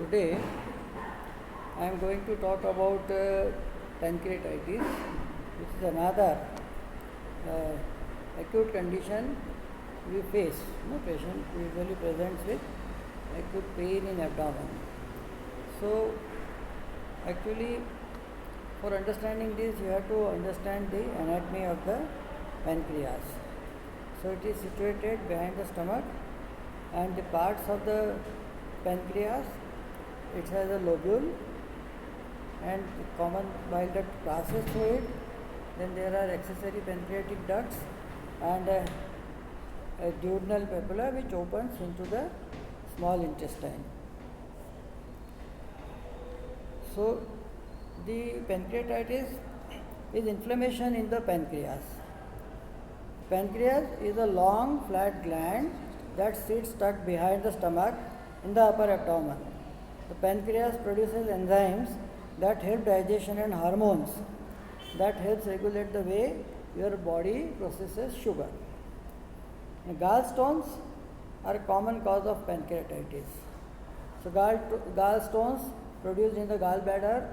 Today I am going to talk about pancreatitis, which is another acute condition we face. Patient usually presents with acute pain in abdomen. So actually, for understanding this, you have to understand the anatomy of the pancreas. So it is situated behind the stomach, and the parts of the pancreas, it has a lobule, and the common bile duct passes through it. Then there are accessory pancreatic ducts and a duodenal papilla which opens into the small intestine. So the pancreatitis is inflammation in the pancreas. Pancreas is a long flat gland that sits tucked behind the stomach in the upper abdomen. The pancreas produces enzymes that help digestion and hormones that helps regulate the way your body processes sugar. Gallstones are a common cause of pancreatitis. So gallstones produced in the gallbladder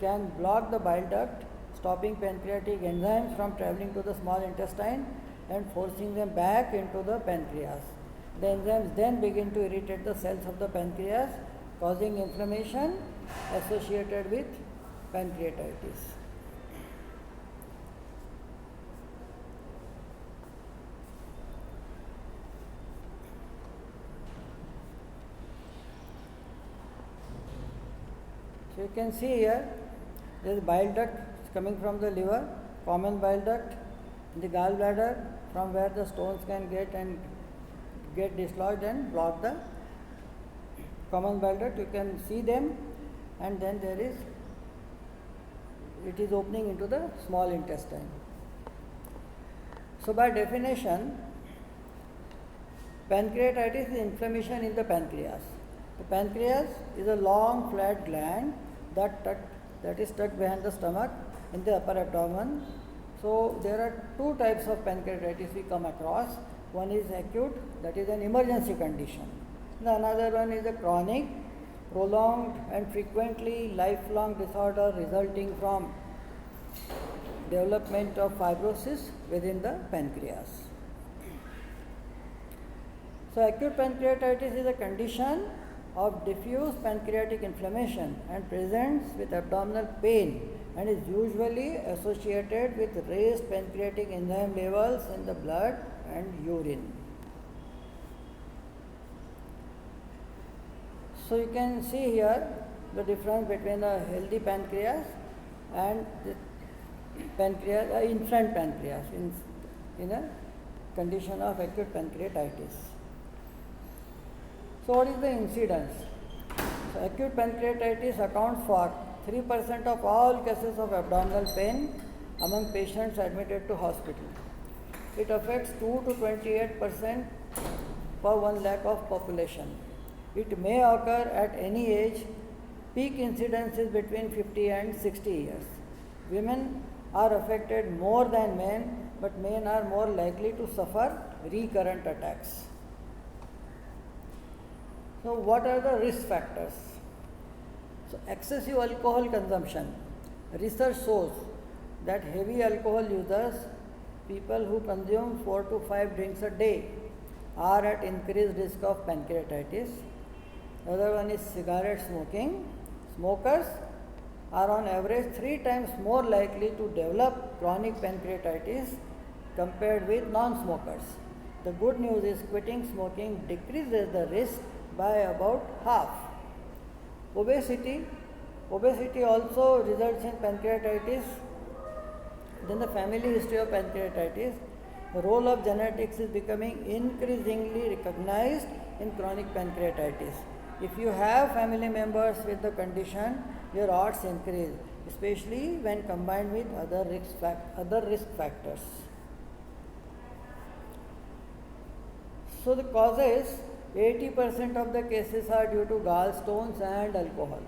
can block the bile duct, stopping pancreatic enzymes from traveling to the small intestine and forcing them back into the pancreas. The enzymes then begin to irritate the cells of the pancreas, causing inflammation associated with pancreatitis. So you can see here, there is bile duct coming from the liver, common bile duct, the gallbladder from where the stones can get dislodged and block the common bile duct. You can see them, and then it is opening into the small intestine. So by definition, pancreatitis is inflammation in the pancreas. The pancreas is a long flat gland that is tucked behind the stomach in the upper abdomen. So there are two types of pancreatitis we come across. One is acute, that is an emergency condition. The another one is a chronic, prolonged and frequently lifelong disorder resulting from development of fibrosis within the pancreas. So acute pancreatitis is a condition of diffuse pancreatic inflammation and presents with abdominal pain and is usually associated with raised pancreatic enzyme levels in the blood and urine. So you can see here the difference between a healthy pancreas and the inflamed pancreas in a condition of acute pancreatitis. So what is the incidence? So acute pancreatitis accounts for 3% of all cases of abdominal pain among patients admitted to hospital. It affects 2 to 28% per 1 lakh of population. It may occur at any age. Peak incidence is between 50 and 60 years. Women are affected more than men, but men are more likely to suffer recurrent attacks. So what are the risk factors? So excessive alcohol consumption. Research shows that heavy alcohol users, people who consume 4 to 5 drinks a day, are at increased risk of pancreatitis. The other one is cigarette smoking. Smokers are on average 3 times more likely to develop chronic pancreatitis compared with non-smokers. The good news is quitting smoking decreases the risk by about half. Obesity also results in pancreatitis. Then the family history of pancreatitis. The role of genetics is becoming increasingly recognized in chronic pancreatitis. If you have family members with the condition, your odds increase, especially when combined with other risk factors. So the causes, 80% of the cases are due to gallstones and alcohol.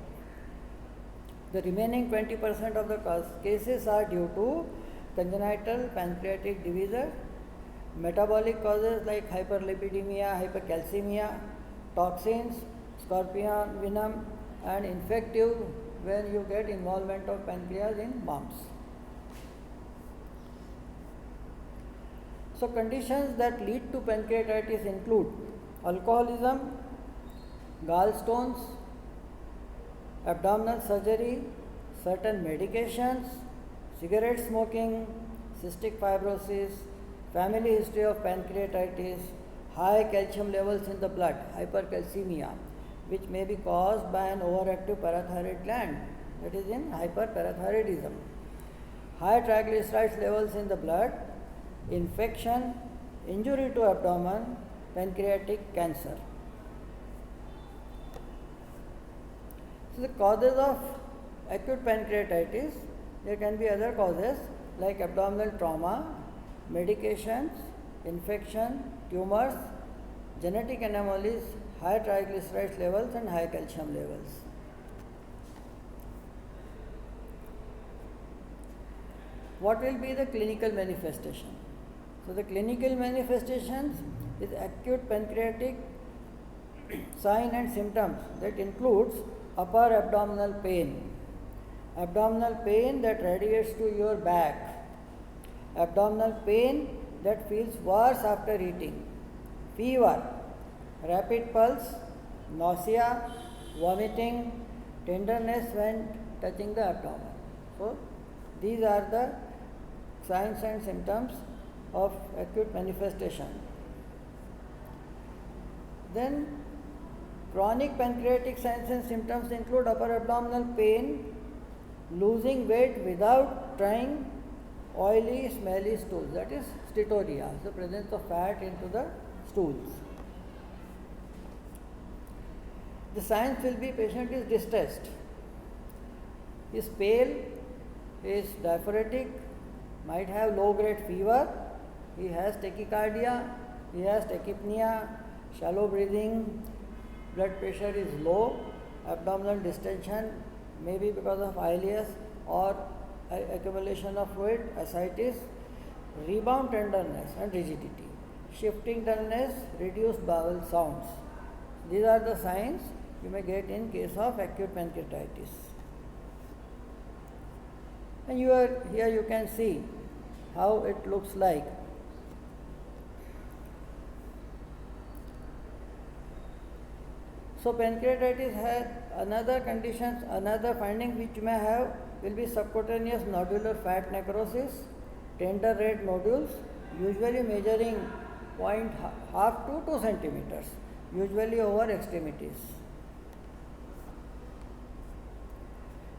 The remaining 20% of the cases are due to congenital pancreatic disease, metabolic causes like hyperlipidemia, hypercalcemia, toxins, scorpion venom, and infective when you get involvement of pancreas in bumps. So conditions that lead to pancreatitis include alcoholism, gallstones, abdominal surgery, certain medications, cigarette smoking, cystic fibrosis, family history of pancreatitis, high calcium levels in the blood, hypercalcemia, which may be caused by an overactive parathyroid gland, that is in hyperparathyroidism, high triglycerides levels in the blood, infection, injury to abdomen, pancreatic cancer. So the causes of acute pancreatitis, there can be other causes like abdominal trauma, medications, infection, tumors, genetic anomalies, high triglycerides levels and high calcium levels. What will be the clinical manifestation? So the clinical manifestations is acute pancreatic sign and symptoms that includes upper abdominal pain that radiates to your back, abdominal pain that feels worse after eating, fever, rapid pulse, nausea, vomiting, tenderness when touching the abdomen. So these are the signs and symptoms of acute manifestation. Then chronic pancreatic signs and symptoms include upper abdominal pain, losing weight without trying oily, smelly stools, that is steatorrhea, the presence of fat into the stools. The signs will be patient is distressed, he is pale, he is diaphoretic, might have low grade fever, he has tachycardia, he has tachypnea, shallow breathing, blood pressure is low, abdominal distension, maybe because of ileus or accumulation of fluid, ascites, rebound tenderness and rigidity, shifting dullness, reduced bowel sounds. These are the signs you may get in case of acute pancreatitis. And here you can see how it looks like. So pancreatitis has another conditions, another finding which may have will be subcutaneous nodular fat necrosis, tender red nodules, usually measuring 0.5 to 2 centimeters, usually over extremities.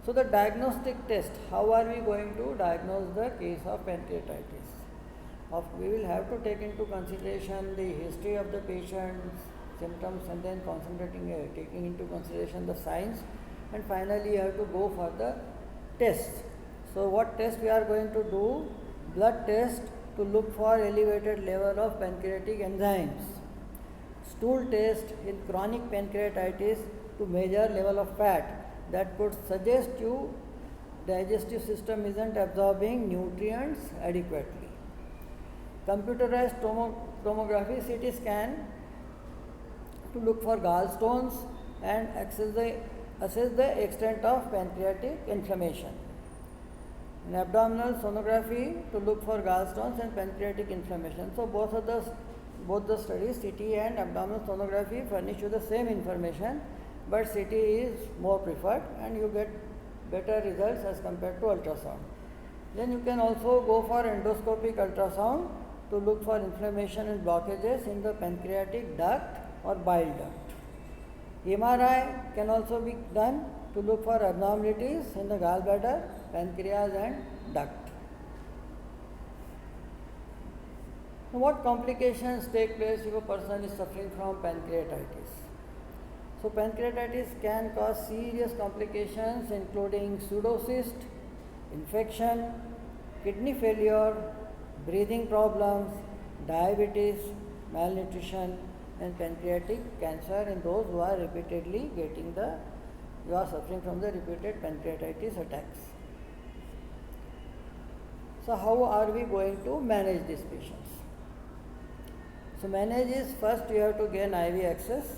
So the diagnostic test, how are we going to diagnose the case of pancreatitis? We will have to take into consideration the history of the patient's symptoms and then taking into consideration the signs, and finally you have to go for the test. So what test we are going to do? Blood test to look for elevated level of pancreatic enzymes. Stool test in chronic pancreatitis to measure level of fat that could suggest you digestive system isn't absorbing nutrients adequately. Computerized tomography CT scan to look for gallstones and assess the extent of pancreatic inflammation. In abdominal sonography to look for gallstones and pancreatic inflammation. So both the studies, CT and abdominal sonography, furnish you the same information, but CT is more preferred and you get better results as compared to ultrasound. Then you can also go for endoscopic ultrasound to look for inflammation and blockages in the pancreatic duct or bile duct. MRI can also be done to look for abnormalities in the gallbladder, pancreas and duct. Now, what complications take place if a person is suffering from pancreatitis? So pancreatitis can cause serious complications including pseudocyst, infection, kidney failure, breathing problems, diabetes, malnutrition and pancreatic cancer in those who are suffering from the repeated pancreatitis attacks. So how are we going to manage these patients? So manage is first you have to gain IV access.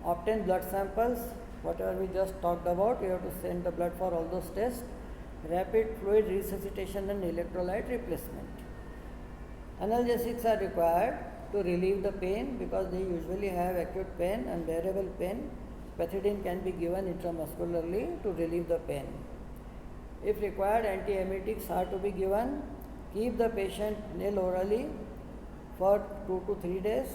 obtain blood samples, whatever we just talked about, you have to send the blood for all those tests, rapid fluid resuscitation and electrolyte replacement. Analgesics are required to relieve the pain because they usually have acute pain, unbearable pain. Pethidine can be given intramuscularly to relieve the pain. If required, antiemetics are to be given. Keep the patient nil orally for 2 to 3 days,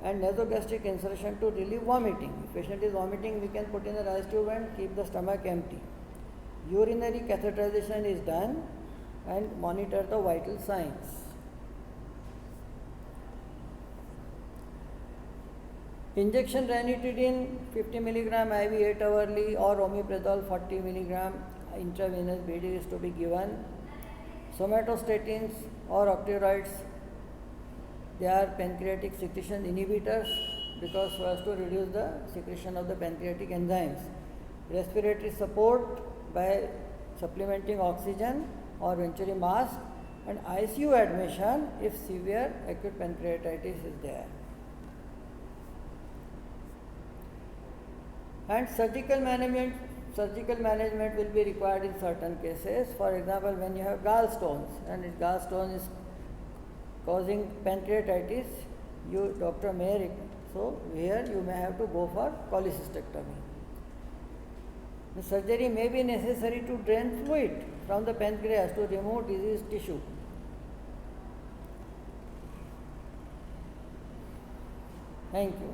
and nasogastric insertion to relieve vomiting. If patient is vomiting, we can put in a rice tube and keep the stomach empty. Urinary catheterization is done and monitor the vital signs. Injection ranitidine 50 mg IV 8 hourly or omeprazole 40 mg intravenous BD is to be given. Somatostatins or octreoids, they are pancreatic secretion inhibitors because so as to reduce the secretion of the pancreatic enzymes. Respiratory support by supplementing oxygen or Venturi mask, and ICU admission if severe acute pancreatitis is there. And surgical management will be required in certain cases. For example, when you have gallstones and if gallstone is causing pancreatitis, doctor may, so here you may have to go for cholecystectomy. The surgery may be necessary to drain fluid from the pancreas to remove diseased tissue. Thank you.